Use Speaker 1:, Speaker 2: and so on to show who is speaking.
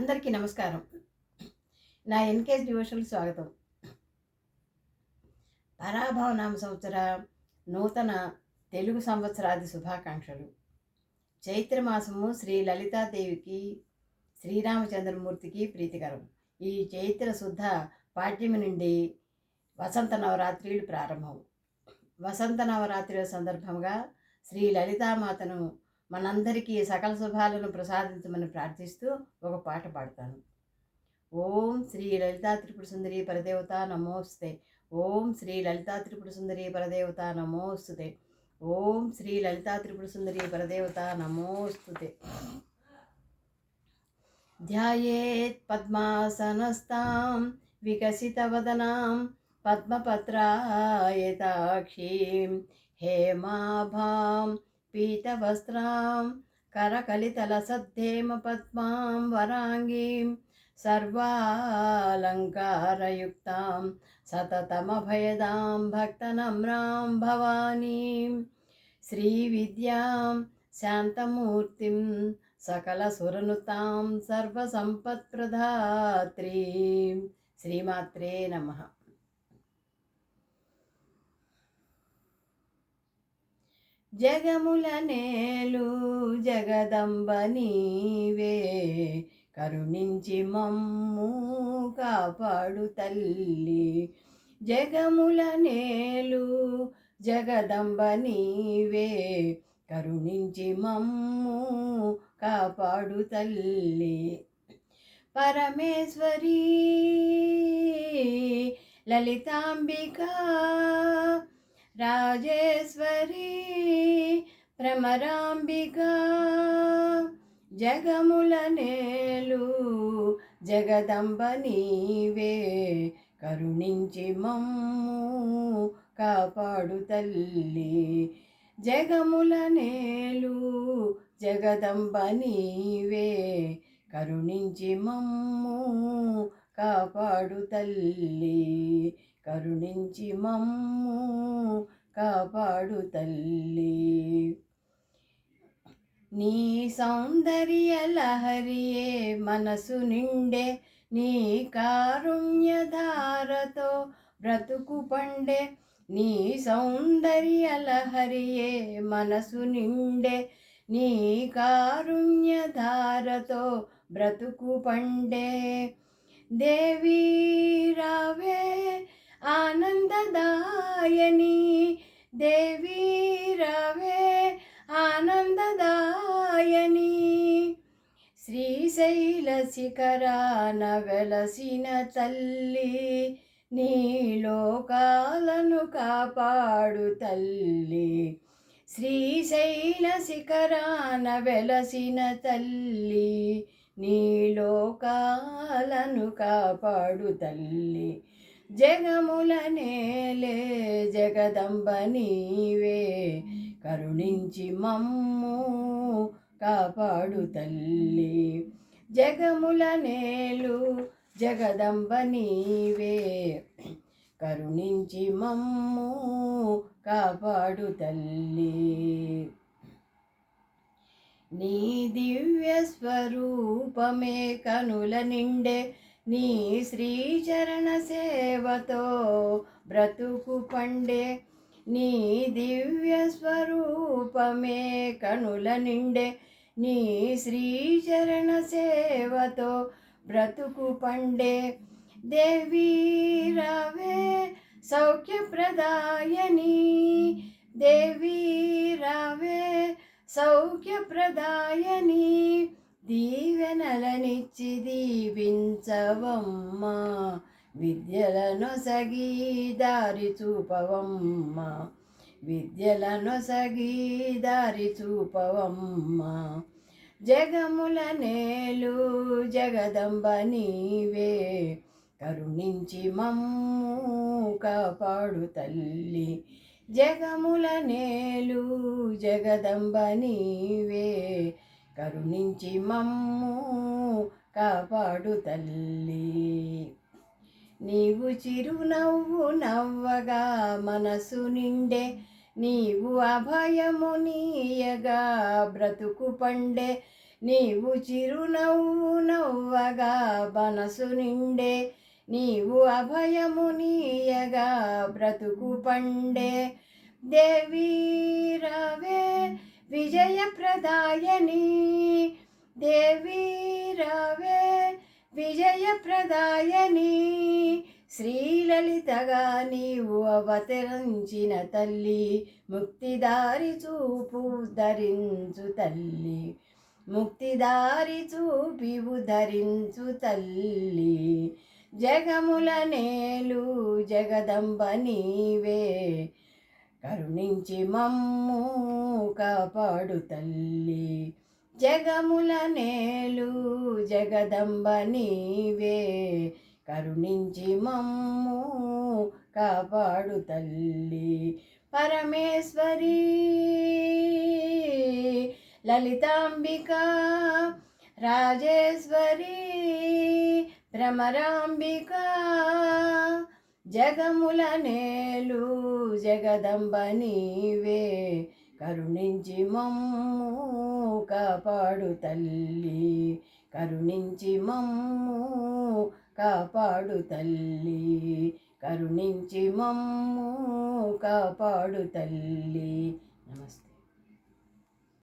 Speaker 1: అందరికీ నమస్కారం. నా ఎన్‌కేఎస్ డివోషనల్‌కి స్వాగతం. పరాభవనామ సంవత్సర నూతన తెలుగు సంవత్సరాది శుభాకాంక్షలు. చైత్రమాసము శ్రీ లలితాదేవికి, శ్రీరామచంద్రమూర్తికి ప్రీతికరం. ఈ చైత్ర శుద్ధ పాడ్యమి నుండి వసంత నవరాత్రులు ప్రారంభం. వసంత నవరాత్రుల సందర్భంగా శ్రీ లలితామాతను మనందరికీ సకల శుభాలను ప్రసాదించమని ప్రార్థిస్తూ ఒక పాట పాడతాను. ఓం శ్రీ లలితా త్రిపుర సుందరి పరదేవత నమోస్తుతే. ఓం శ్రీ లలితా త్రిపుర సుందరి పరదేవత నమోస్తుతే. ఓం శ్రీ లలితా త్రిపుర సుందరి పరదేవత నమోస్తుతే. ధ్యాయేత్ పద్మాసనస్తాం వికసితవదనాం పద్మపత్రాయతాక్షీం హేమాభాం పీతవస్త్రాం కరకలితలసద్ధేమ పద్మాం వరాంగీం సర్వాలంకారయుక్తాం సతతమభయదాం భక్తనమ్రాం భవానీం శ్రీవిద్యాం శాంతమూర్తిం సకలసురనుతాం సర్వసంపత్ప్రదాత్రీం. శ్రీమాత్రే నమః. జగముల నేలు జగదంబ నీవే, కరుణించి మమ్ము కాపాడు తల్లి. జగముల నేలు జగదంబ నీవే, కరుణించి మమ్ము కాపాడు తల్లి. పరమేశ్వరీ లలితాంబికా రాజేశ్వరీ భ్రమరాంబికా, జగముల నేలు జగదంబ నీవే, కరుణించి మమ్ము కాపాడు తల్లి. జగముల నేలు జగదంబ నీవే, కరుణించి మమ్ము కాపాడు తల్లి. కరుణించి మమ్ము కాపాడు తల్లి. నీ సౌందర్య లహరియే మనసు నిండే, నీ కారుణ్యధారతో బ్రతుకు పండే. నీ సౌందర్య లహరియే మనసు నిండే, నీ కారుణ్యధారతో బ్రతుకు పండే. దేవీ రావే ఆనందదాయని, దేవీ రావే ఆనందదాయని. శ్రీశైల శిఖరాన వెలసిన తల్లి, నీ లోకాలను కాపాడు తల్లి. శ్రీశైల శిఖరాన వెలసిన తల్లి, నీ లోకాలను కాపాడు తల్లి. జగముల నేలే జగదంబ నీవే, కరుణించి మమ్ము కాపాడు తల్లి. జగముల నేలు జగదంబ నీవే, కరుణించి మమ్ము కాపాడు తల్లి. నీ దివ్య స్వరూపమే కనుల నిండే, నీ శ్రీచరణ సేవతో బ్రతుకు పండే. నీ దివ్య స్వరూపమే కనుల నిండే, నీ శ్రీచరణ సేవతో బ్రతుకు పండే. దేవీ రావే సౌఖ్యప్రదాయని, దేవీ రావే సౌఖ్యప్రదాయని. దీవెనలనిచ్చి దీవించవమ్మా, విద్యలనొసగి దారి చూపవమ్మా, విద్యలనొసగి దారి చూపవమ్మా. జగముల నేలు జగదంబ నీవే, కరుణించి మమ్ము కాపాడు తల్లి. జగముల నేలు జగదంబ నీవే, కరుణించి మమ్ము కాపాడు తల్లి. నీవు చిరునవ్వు నవ్వగా మనసు నిండే, నీవు అభయము నీయగా బ్రతుకు పండే. నీవు చిరునవ్వు నవ్వ బ్రోవగా మనసు నిండే, నీవు అభయము నీయగా బ్రతుకు పండే. దేవీ రావే విజయప్రదాయని, దేవీ రావే విజయప్రదాయని. శ్రీలలితగా నీవు అవతరించిన తల్లి, ముక్తిదారి చూపు ధరించు తల్లి, ముక్తిదారి చూపి ఉద్ధరించు తల్లి. జగముల నేలు జగదంబ నీవే, కరుణించి మమ్ము కాపాడు తల్లి. జగముల నేలు జగదంబ నీవే, కరుణించి మమ్ము కాపాడు తల్లి. పరమేశ్వరి లలితాంబిక, రాజేశ్వరి భ్రమరాంబిక. జగముల నేలు జగదంబ నీవే, కరుణించి మమ్ము కాపాడు తల్లి, కరుణించి మమ్ము కాపాడు తల్లి, కరుణించి మమ్ము కాపాడు తల్లి. నమస్తే.